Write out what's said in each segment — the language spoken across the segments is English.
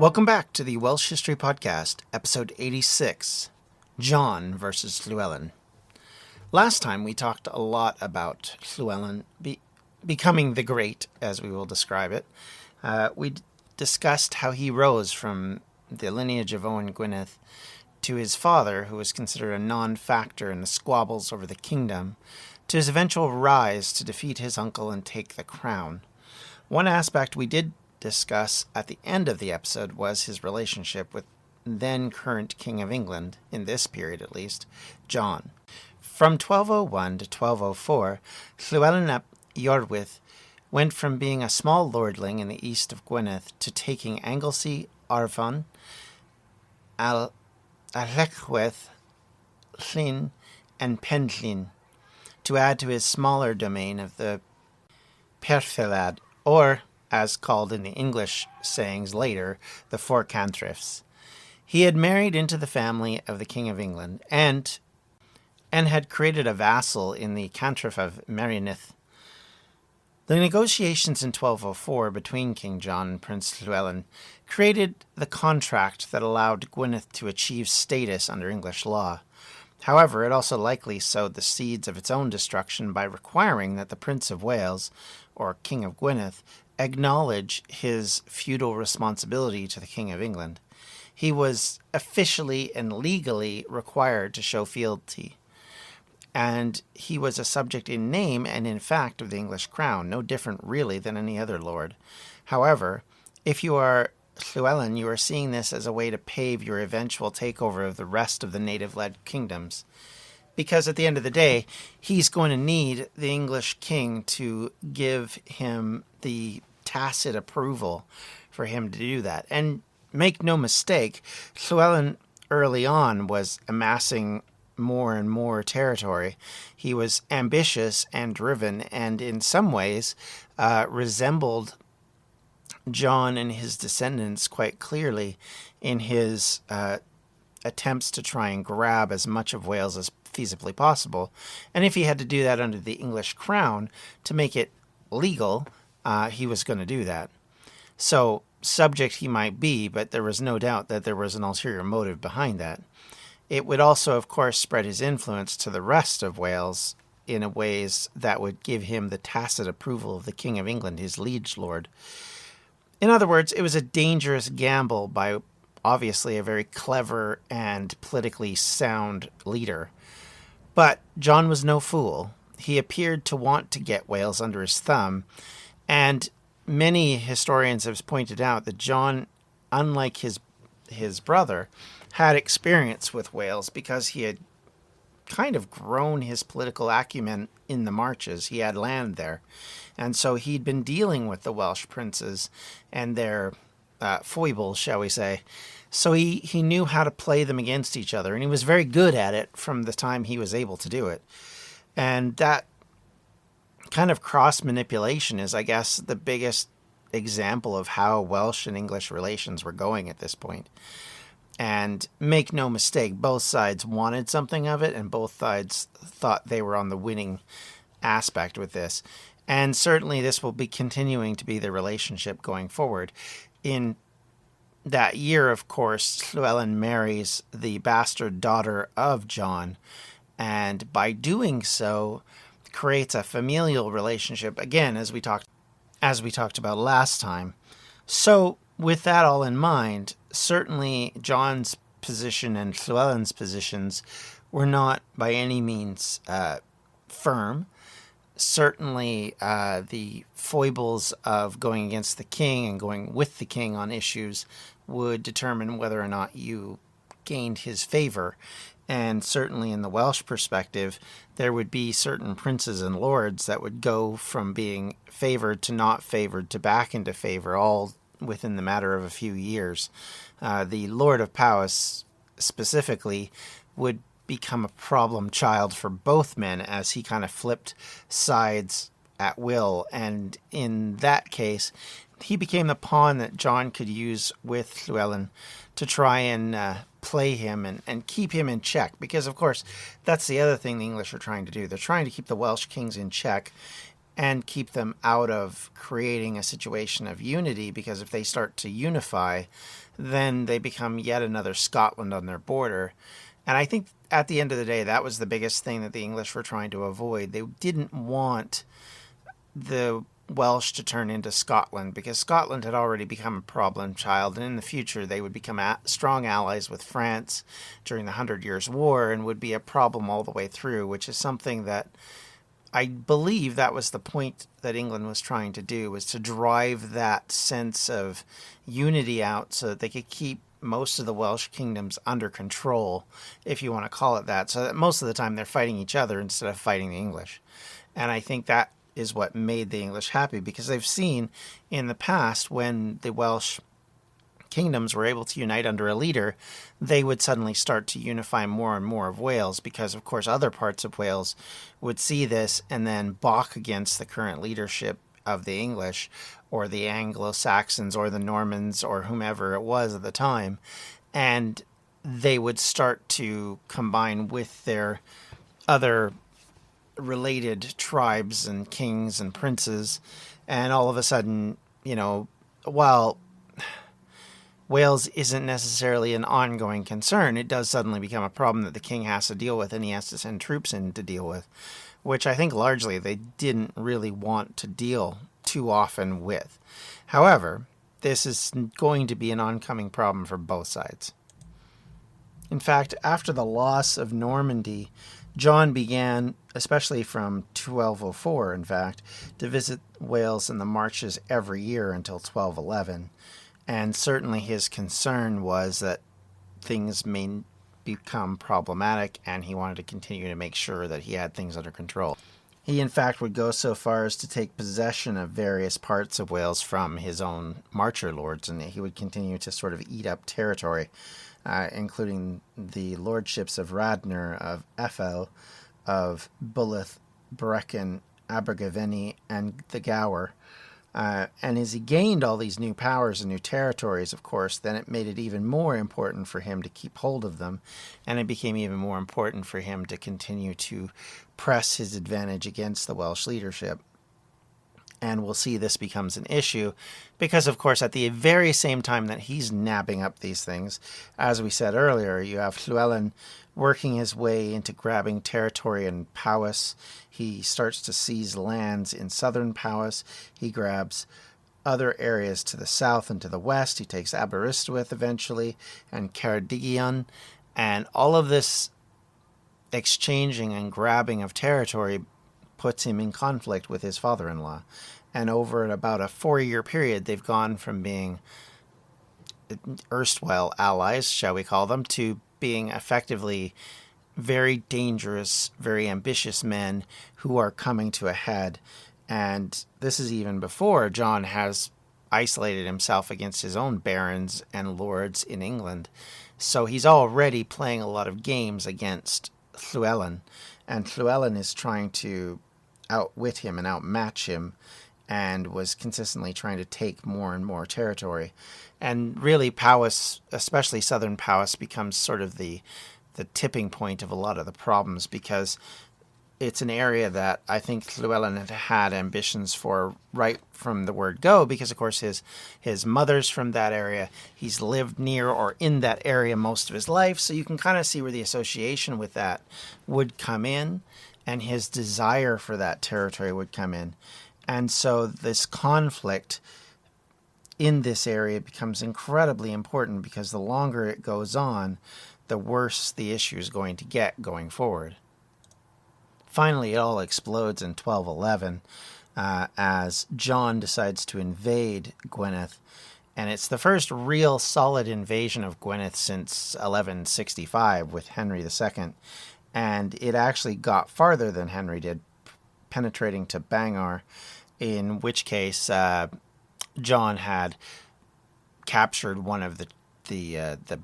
Welcome back to the Welsh History Podcast, episode 86, John versus Llywelyn. Last time we talked a lot about Llywelyn becoming the Great, as we will describe it. We discussed how he rose from the lineage of Owen Gwynedd to his father, who was considered a non-factor in the squabbles over the kingdom, to his eventual rise to defeat his uncle and take the crown. One aspect we did discuss at the end of the episode was his relationship with then current King of England, in this period at least, John. From 1201 to 1204, Llywelyn ap Iorwerth went from being a small lordling in the east of Gwynedd to taking Anglesey, Arfon, Alechwydd, Llyn, and Penllyn, to add to his smaller domain of the Perfylad, or, as called in the English sayings later, the Four Cantrefs. He had married into the family of the King of England, and had created a vassal in the Cantref of Merioneth. The negotiations in 1204 between King John and Prince Llywelyn created the contract that allowed Gwynedd to achieve status under English law. However, it also likely sowed the seeds of its own destruction by requiring that the Prince of Wales, or King of Gwynedd, acknowledge his feudal responsibility to the King of England. He was officially and legally required to show fealty, and he was a subject in name and in fact of the English crown, no different really than any other lord. However, if you are Llywelyn, you are seeing this as a way to pave your eventual takeover of the rest of the native-led kingdoms. Because at the end of the day, he's going to need the English king to give him the tacit approval for him to do that. And make no mistake, Llywelyn early on was amassing more and more territory. He was ambitious and driven, and in some ways resembled John and his descendants quite clearly in his attempts to try and grab as much of Wales as feasibly possible. And if he had to do that under the English crown to make it legal, he was going to do that. So subject he might be, but there was no doubt that there was an ulterior motive behind that. It would also, of course, spread his influence to the rest of Wales in ways that would give him the tacit approval of the King of England, his liege lord. In other words, it was a dangerous gamble by obviously a very clever and politically sound leader. But John was no fool. He appeared to want to get Wales under his thumb, and many historians have pointed out that John, unlike his brother, had experience with Wales because he had kind of grown his political acumen in the Marches. He had land there. And so he'd been dealing with the Welsh princes and their foibles, shall we say. So he knew how to play them against each other, and he was very good at it from the time he was able to do it. And that kind of cross-manipulation is, I guess, the biggest example of how Welsh and English relations were going at this point. And make no mistake, both sides wanted something of it, and both sides thought they were on the winning aspect with this. And certainly this will be continuing to be the relationship going forward. In that year, of course, Llywelyn marries the bastard daughter of John, and by doing so, creates a familial relationship, again, as we talked about last time. So, with that all in mind, certainly John's position and Llywelyn's positions were not by any means firm. Certainly the foibles of going against the king and going with the king on issues would determine whether or not you gained his favor. And certainly in the Welsh perspective, there would be certain princes and lords that would go from being favored to not favored to back into favor, all within the matter of a few years. The Lord of Powys specifically would become a problem child for both men as he kind of flipped sides at will. And in that case, he became the pawn that John could use with Llywelyn to try and play him and keep him in check. Because, of course, that's the other thing the English are trying to do. They're trying to keep the Welsh kings in check and keep them out of creating a situation of unity, because if they start to unify, then they become yet another Scotland on their border. And I think at the end of the day, that was the biggest thing that the English were trying to avoid. They didn't want the Welsh to turn into Scotland, because Scotland had already become a problem child, and in the future they would become strong allies with France during the 100 Years' War and would be a problem all the way through, which is something that I believe that was the point that England was trying to do, was to drive that sense of unity out so that they could keep most of the Welsh kingdoms under control, if you want to call it that, so that most of the time they're fighting each other instead of fighting the English. And I think that is what made the English happy, because they've seen in the past when the Welsh kingdoms were able to unite under a leader, they would suddenly start to unify more and more of Wales, because of course other parts of Wales would see this and then balk against the current leadership of the English or the Anglo-Saxons or the Normans or whomever it was at the time, and they would start to combine with their other related tribes and kings and princes, and all of a sudden, while Wales isn't necessarily an ongoing concern, it does suddenly become a problem that the king has to deal with, and he has to send troops in to deal with, which I think largely they didn't really want to deal too often with. However, this is going to be an oncoming problem for both sides. In fact, after the loss of Normandy, John began, especially from 1204, in fact, to visit Wales in the marches every year until 1211. And certainly his concern was that things may become problematic, and he wanted to continue to make sure that he had things under control. He, in fact, would go so far as to take possession of various parts of Wales from his own marcher lords, and he would continue to sort of eat up territory, including the lordships of Radnor, of Effel, of Bullith, Brecon, Abergavenny, and the Gower. And as he gained all these new powers and new territories, of course, then it made it even more important for him to keep hold of them, and it became even more important for him to continue to press his advantage against the Welsh leadership. And we'll see this becomes an issue because, of course, at the very same time that he's nabbing up these things, as we said earlier, you have Llywelyn working his way into grabbing territory in Powys. He starts to seize lands in southern Powys. He grabs other areas to the south and to the west. He takes Aberystwyth eventually and Ceredigion. And all of this exchanging and grabbing of territory puts him in conflict with his father-in-law. And over about a 4-year period, they've gone from being erstwhile allies, shall we call them, to being effectively very dangerous, very ambitious men who are coming to a head. And this is even before John has isolated himself against his own barons and lords in England. So he's already playing a lot of games against Llywelyn. And Llywelyn is trying to outwit him and outmatch him, and was consistently trying to take more and more territory. And really Powys, especially southern Powys, becomes sort of the tipping point of a lot of the problems, because it's an area that I think Llywelyn had ambitions for right from the word go, because of course his mother's from that area. He's lived near or in that area most of his life, so you can kind of see where the association with that would come in, and his desire for that territory would come in. And so this conflict in this area becomes incredibly important, because the longer it goes on, the worse the issue is going to get going forward. Finally, it all explodes in 1211 as John decides to invade Gwynedd. And it's the first real solid invasion of Gwynedd since 1165 with Henry II. And it actually got farther than Henry did, penetrating to Bangor, in which case John had captured one of the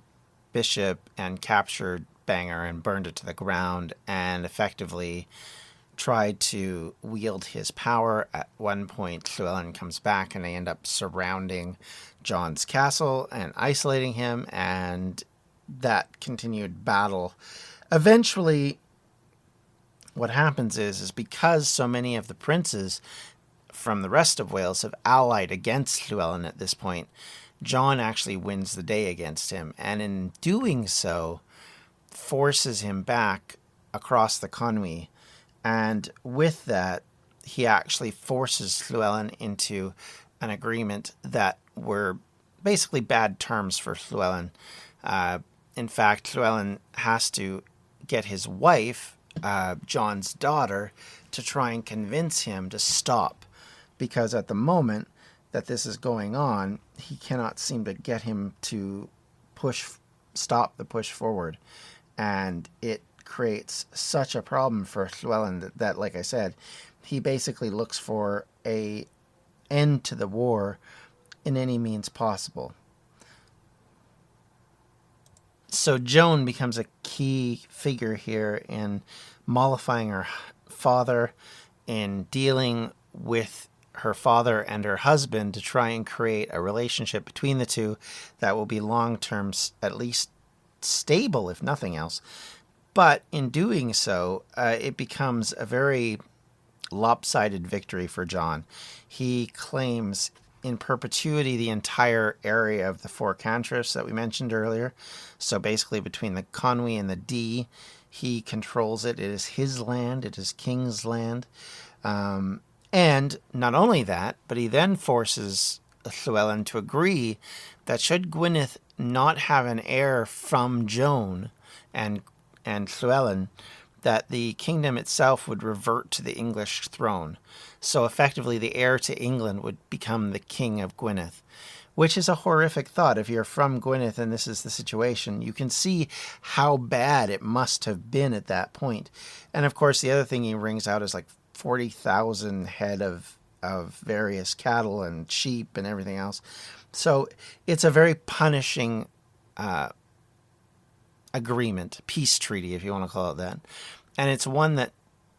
bishop and captured Bangor and burned it to the ground, and effectively tried to wield his power. At one point, Llywelyn comes back and they end up surrounding John's castle and isolating him, and that continued battle eventually what happens is because so many of the princes from the rest of Wales have allied against Llywelyn at this point, John actually wins the day against him, and in doing so, forces him back across the Conwy. And with that, he actually forces Llywelyn into an agreement that were basically bad terms for Llywelyn. In fact, Llywelyn has to get his wife, John's daughter, to try and convince him to stop, because at the moment that this is going on, he cannot seem to get him to stop the push forward. And it creates such a problem for Llywelyn that, like I said, he basically looks for an end to the war in any means possible. So Joan becomes a key figure here in mollifying her father, in dealing with her father and her husband to try and create a relationship between the two that will be long-term, at least stable, if nothing else. But in doing so, it becomes a very lopsided victory for John. He claims in perpetuity the entire area of the four cantrefs that we mentioned earlier. So basically between the Conwy and the Dee, he controls it. It is his land. It is King's land. And not only that, but he then forces Llywelyn to agree that should Gwynedd not have an heir from Joan and Llywelyn, that the kingdom itself would revert to the English throne. So effectively, the heir to England would become the King of Gwynedd, which is a horrific thought. If you're from Gwynedd and this is the situation, you can see how bad it must have been at that point. And of course, the other thing he rings out is like 40,000 head of various cattle and sheep and everything else. So it's a very punishing agreement, peace treaty, if you want to call it that. And it's one that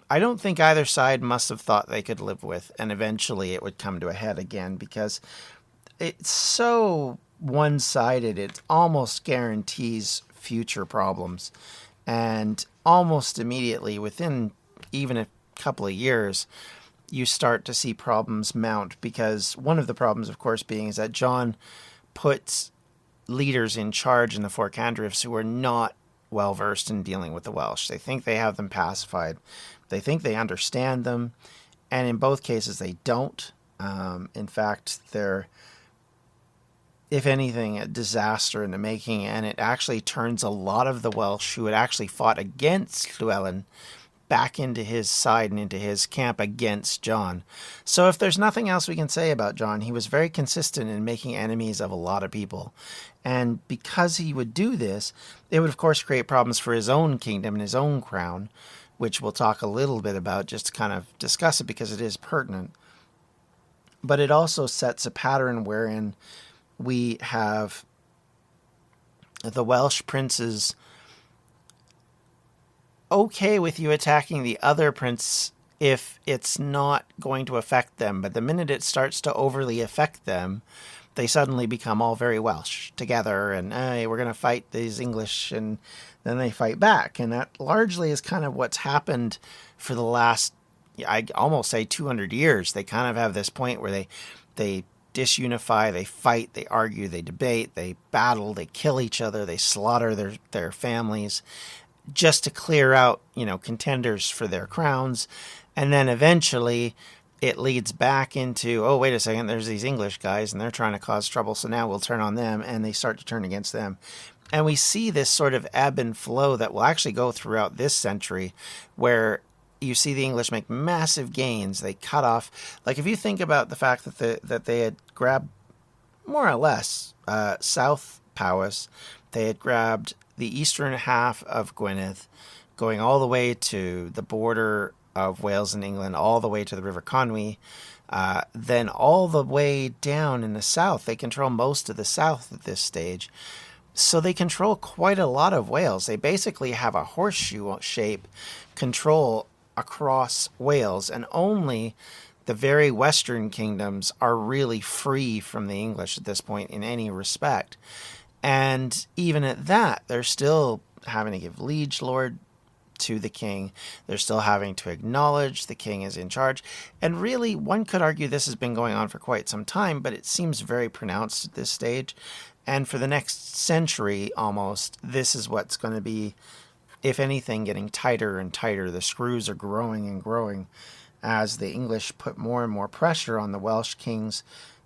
I don't think either side must have thought they could live with, and eventually it would come to a head again, because it's so one-sided, it almost guarantees future problems. And almost immediately, within even a couple of years, you start to see problems mount, because one of the problems, of course, being is that John puts leaders in charge in the four cantrefs who are not well versed in dealing with the Welsh. They think they have them pacified. They think they understand them, and in both cases they don't. In fact, they're, if anything, a disaster in the making, and it actually turns a lot of the Welsh who had actually fought against Llywelyn back into his side and into his camp against John. So if there's nothing else we can say about John, he was very consistent in making enemies of a lot of people. And because he would do this, it would of course create problems for his own kingdom and his own crown, which we'll talk a little bit about just to kind of discuss it because it is pertinent. But it also sets a pattern wherein we have the Welsh princes okay with you attacking the other prince if it's not going to affect them. But the minute it starts to overly affect them, they suddenly become all very Welsh together and, hey, we're going to fight these English, and then they fight back. And that largely is kind of what's happened for the last, I almost say 200 years. They kind of have this point where they disunify, they fight, they argue, they debate, they battle, they kill each other, they slaughter their families, just to clear out, contenders for their crowns. And then eventually it leads back into, oh, wait a second, there's these English guys and they're trying to cause trouble, so now we'll turn on them, and they start to turn against them. And we see this sort of ebb and flow that will actually go throughout this century, where you see the English make massive gains. They cut off, like if you think about the fact that they had grabbed more or less South Powys, they had grabbed the eastern half of Gwynedd, going all the way to the border of Wales and England, all the way to the River Conwy, then all the way down in the south. They control most of the south at this stage. So they control quite a lot of Wales. They basically have a horseshoe shape control across Wales, and only the very western kingdoms are really free from the English at this point in any respect. And even at that, they're still having to give liege lord to the king. They're still having to acknowledge the king is in charge. And really, one could argue this has been going on for quite some time, but it seems very pronounced at this stage. And for the next century, almost, this is what's going to be, if anything, getting tighter and tighter. The screws are growing and growing as the English put more and more pressure on the Welsh kings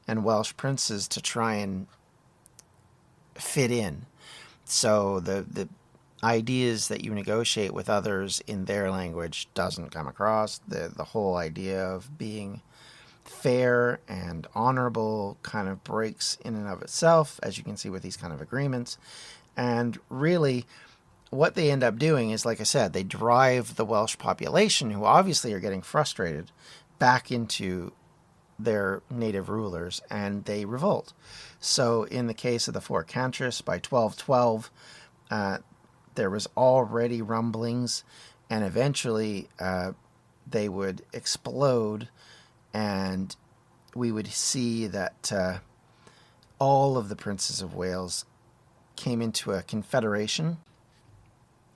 and Welsh princes to try and fit in. So the ideas that you negotiate with others in their language doesn't come across. The whole idea of being fair and honorable kind of breaks in and of itself, as you can see with these kind of agreements. And really, what they end up doing is, like I said, they drive the Welsh population, who obviously are getting frustrated, back into their native rulers, and they revolt. So in the case of the Four Cantris, by 1212, there was already rumblings, and eventually they would explode, and we would see that all of the princes of Wales came into a confederation,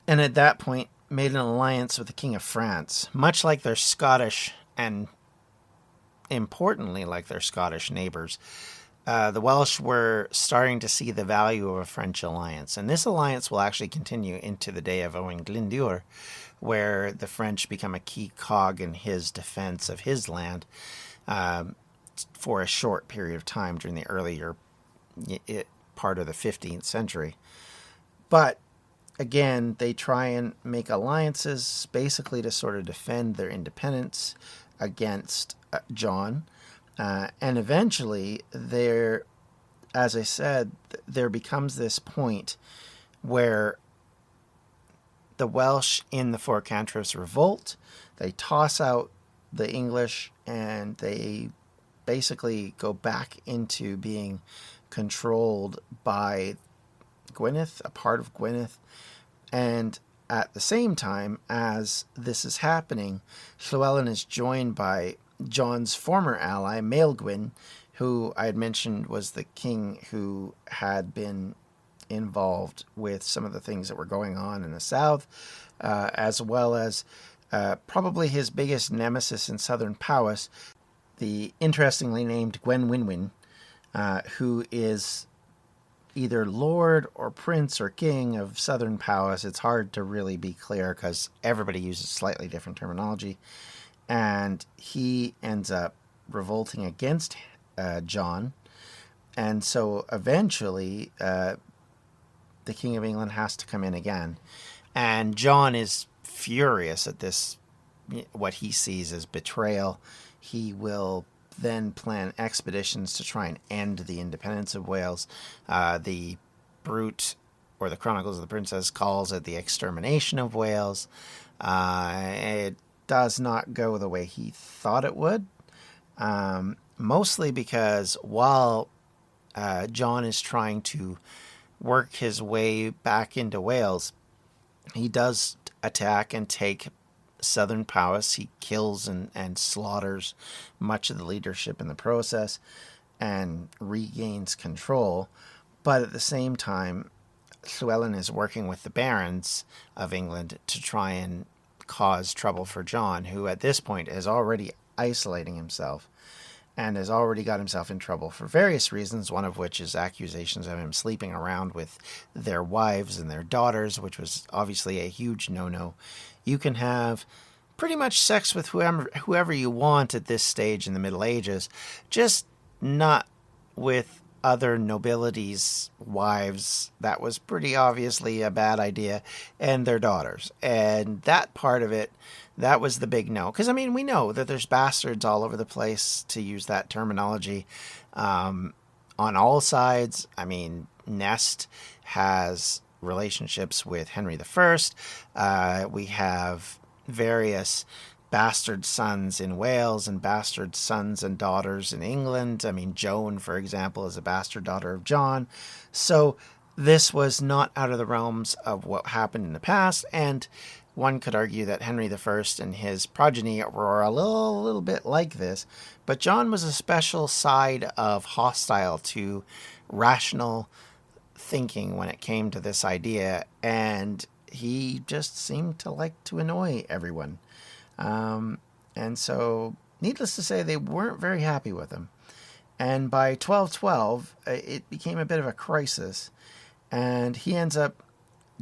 and at that point made an alliance with the King of France, much like their Scottish, and importantly like their Scottish neighbors. The Welsh were starting to see the value of a French alliance, and this alliance will actually continue into the day of Owain Glyndŵr, where the French become a key cog in his defense of his land for a short period of time during the earlier part of the 15th century. But again, they try and make alliances basically to sort of defend their independence against John. And eventually, as I said, there becomes this point where the Welsh in the Four Cantris revolt. They toss out the English, and they basically go back into being controlled by Gwynedd, a part of Gwynedd. And at the same time as this is happening, Llywelyn is joined by John's former ally, Maelgwyn, who I had mentioned was the king who had been involved with some of the things that were going on in the south, as well as probably his biggest nemesis in southern Powys, the interestingly named Gwenwynwyn, who is either lord or prince or king of southern Powys. It's hard to really be clear because everybody uses slightly different terminology. And he ends up revolting against John. And so eventually the King of England has to come in again. And John is furious at this, what he sees as betrayal. He will then plan expeditions to try and end the independence of Wales. The Brute, or the Chronicles of the Princess, calls it the extermination of Wales. It does not go the way he thought it would, mostly because while John is trying to work his way back into Wales, he does attack and take southern Powys. He kills and slaughters much of the leadership in the process and regains control. But at the same time, Llywelyn is working with the barons of England to try and cause trouble for John, who at this point is already isolating himself and has already got himself in trouble for various reasons, one of which is accusations of him sleeping around with their wives and their daughters, which was obviously a huge no-no. You can have pretty much sex with whoever you want at this stage in the Middle Ages, just not with other nobility's wives. That was pretty obviously a bad idea, and their daughters. And that part of it, that was the big no. Because, I mean, we know that there's bastards all over the place, to use that terminology, on all sides. I mean, Nest has relationships with Henry I. We have various bastard sons in Wales and bastard sons and daughters in England. I mean, Joan, for example, is a bastard daughter of John. So this was not out of the realms of what happened in the past, and one could argue that Henry I and his progeny were a little bit like this, but John was a special side of hostile to rational thinking when it came to this idea, and he just seemed to like to annoy everyone. And so, needless to say, they weren't very happy with him. And by 1212, it became a bit of a crisis. And he ends up,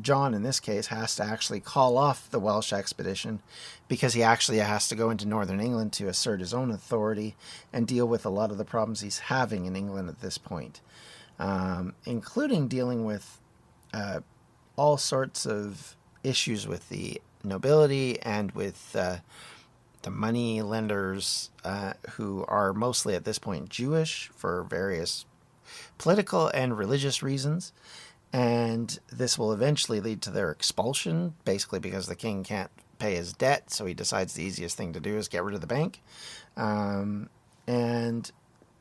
John in this case, has to actually call off the Welsh expedition because he actually has to go into northern England to assert his own authority and deal with a lot of the problems he's having in England at this point, including dealing with all sorts of issues with the nobility and with the money lenders who are mostly at this point Jewish for various political and religious reasons. And this will eventually lead to their expulsion, basically because the king can't pay his debt, so he decides the easiest thing to do is get rid of the bank. And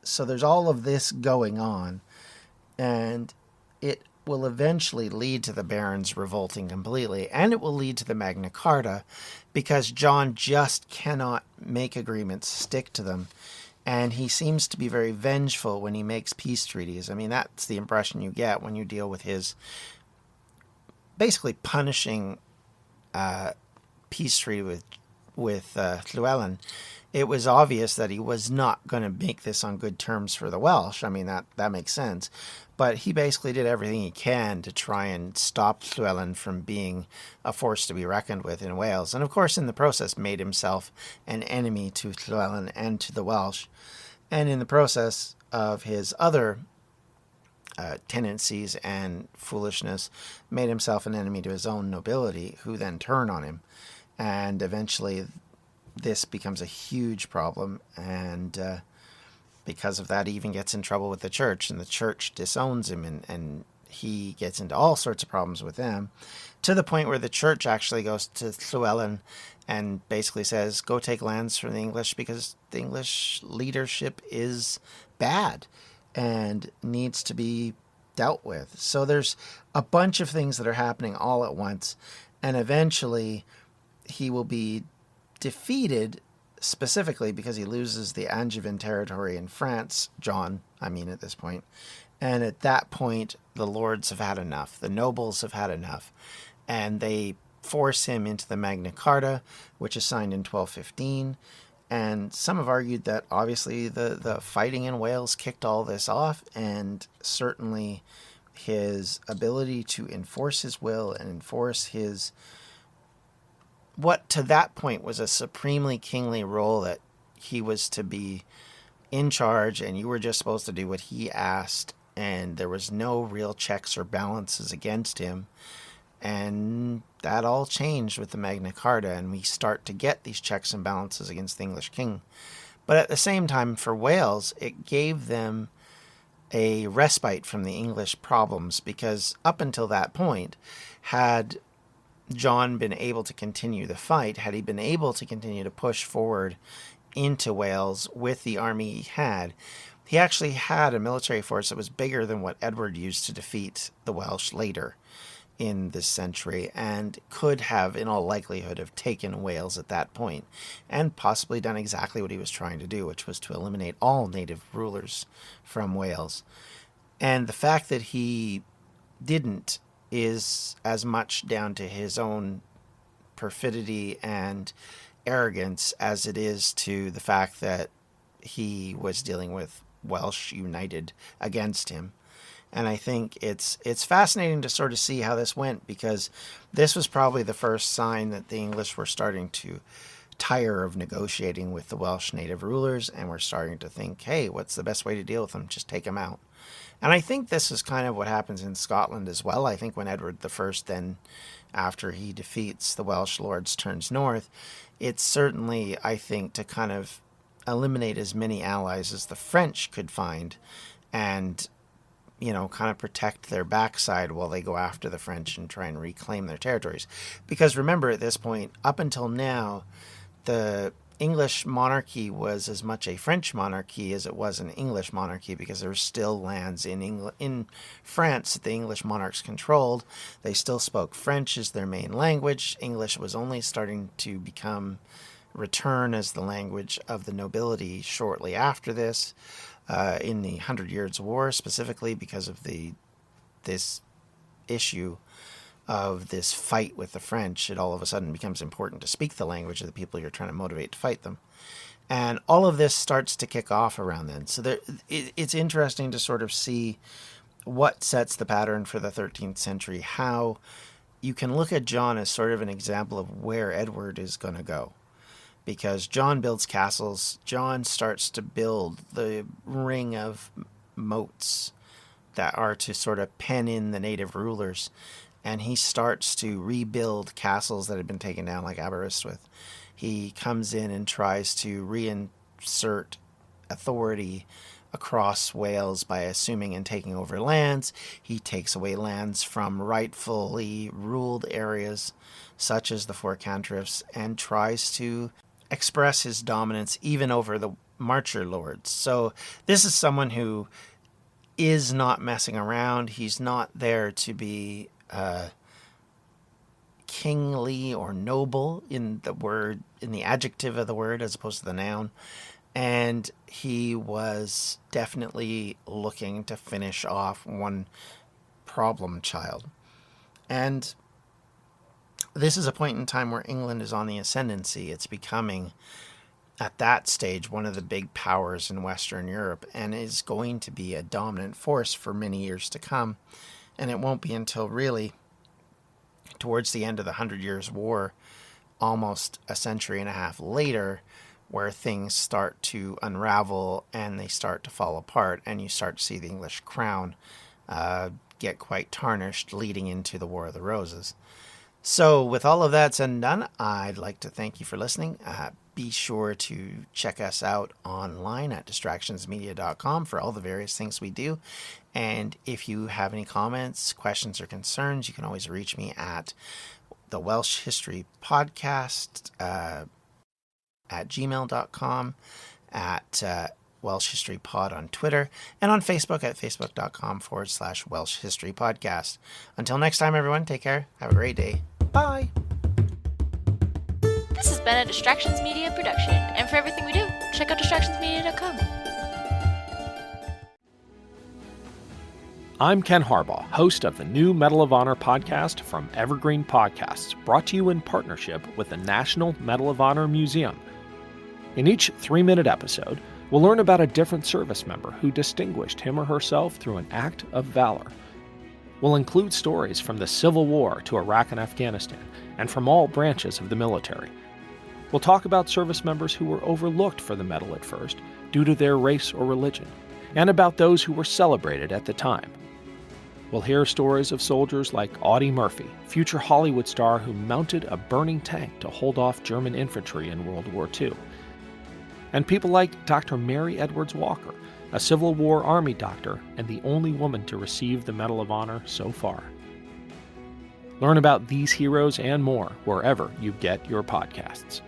so there's all of this going on, and it will eventually lead to the barons revolting completely, and it will lead to the Magna Carta, because John just cannot make agreements, stick to them. And he seems to be very vengeful when he makes peace treaties. I mean, that's the impression you get when you deal with his basically punishing peace treaty with Llywelyn. It was obvious that he was not going to make this on good terms for the Welsh. I mean, that makes sense. But he basically did everything he can to try and stop Llywelyn from being a force to be reckoned with in Wales. And of course, in the process, made himself an enemy to Llywelyn and to the Welsh. And in the process of his other tendencies and foolishness, made himself an enemy to his own nobility, who then turn on him. And eventually, this becomes a huge problem. And because of that, he even gets in trouble with the church, and the church disowns him, and he gets into all sorts of problems with them, to the point where the church actually goes to Llywelyn and basically says, go take lands from the English because the English leadership is bad and needs to be dealt with. So there's a bunch of things that are happening all at once, and eventually he will be defeated, specifically because he loses the Angevin territory in France, John, I mean, at this point. And at that point, the lords have had enough. The nobles have had enough. And they force him into the Magna Carta, which is signed in 1215. And some have argued that obviously the fighting in Wales kicked all this off, and certainly his ability to enforce his will and enforce his what to that point was a supremely kingly role, that he was to be in charge and you were just supposed to do what he asked, and there was no real checks or balances against him. And that all changed with the Magna Carta, and we start to get these checks and balances against the English king. But at the same time, for Wales, it gave them a respite from the English problems, because up until that point, had John been able to continue the fight, had he been able to continue to push forward into Wales with the army he actually had a military force that was bigger than what Edward used to defeat the Welsh later in this century, and could have, in all likelihood, have taken Wales at that point, and possibly done exactly what he was trying to do, which was to eliminate all native rulers from Wales. And the fact that he didn't is as much down to his own perfidy and arrogance as it is to the fact that he was dealing with Welsh united against him. And I think it's fascinating to sort of see how this went, because this was probably the first sign that the English were starting to tire of negotiating with the Welsh native rulers, and were starting to think, hey, what's the best way to deal with them? Just take them out. And I think this is kind of what happens in Scotland as well. I think when Edward I then, after he defeats the Welsh lords, turns north, it's certainly, I think, to kind of eliminate as many allies as the French could find, and kind of protect their backside while they go after the French and try and reclaim their territories. Because remember, at this point, up until now, the English monarchy was as much a French monarchy as it was an English monarchy, because there were still lands in France that the English monarchs controlled. They still spoke French as their main language. English was only starting to return as the language of the nobility shortly after this. In the 100 Years' War, specifically because of this issue of this fight with the French, it all of a sudden becomes important to speak the language of the people you're trying to motivate to fight them. And all of this starts to kick off around then. So it's interesting to sort of see what sets the pattern for the 13th century, how you can look at John as sort of an example of where Edward is going to go. Because John builds castles, John starts to build the ring of moats that are to sort of pen in the native rulers, and he starts to rebuild castles that had been taken down, like Aberystwyth. He comes in and tries to reinsert authority across Wales by assuming and taking over lands. He takes away lands from rightfully ruled areas, such as the Four Cantrefs, and tries to express his dominance even over the Marcher lords. So this is someone who is not messing around. He's not there to be kingly or noble in the adjective of the word as opposed to the noun. And he was definitely looking to finish off one problem child. And this is a point in time where England is on the ascendancy. It's becoming, at that stage, one of the big powers in Western Europe, and is going to be a dominant force for many years to come. And it won't be until really towards the end of the 100 Years' War, almost a century and a half later, where things start to unravel and they start to fall apart, and you start to see the English crown get quite tarnished, leading into the War of the Roses. So with all of that said and done, I'd like to thank you for listening. Be sure to check us out online at distractionsmedia.com for all the various things we do. And if you have any comments, questions, or concerns, you can always reach me at the Welsh History Podcast at gmail.com, at Welsh History Pod on Twitter, and on Facebook at facebook.com/Welsh History Podcast. Until next time, everyone, take care. Have a great day. Bye. This has been a Distractions Media production, and for everything we do, check out distractionsmedia.com. I'm Ken Harbaugh, host of the new Medal of Honor podcast from Evergreen Podcasts, brought to you in partnership with the National Medal of Honor Museum. In each 3-minute episode, we'll learn about a different service member who distinguished him or herself through an act of valor. We'll include stories from the Civil War to Iraq and Afghanistan, and from all branches of the military. We'll talk about service members who were overlooked for the medal at first due to their race or religion, and about those who were celebrated at the time. We'll hear stories of soldiers like Audie Murphy, future Hollywood star who mounted a burning tank to hold off German infantry in World War II. And people like Dr. Mary Edwards Walker, a Civil War Army doctor and the only woman to receive the Medal of Honor so far. Learn about these heroes and more wherever you get your podcasts.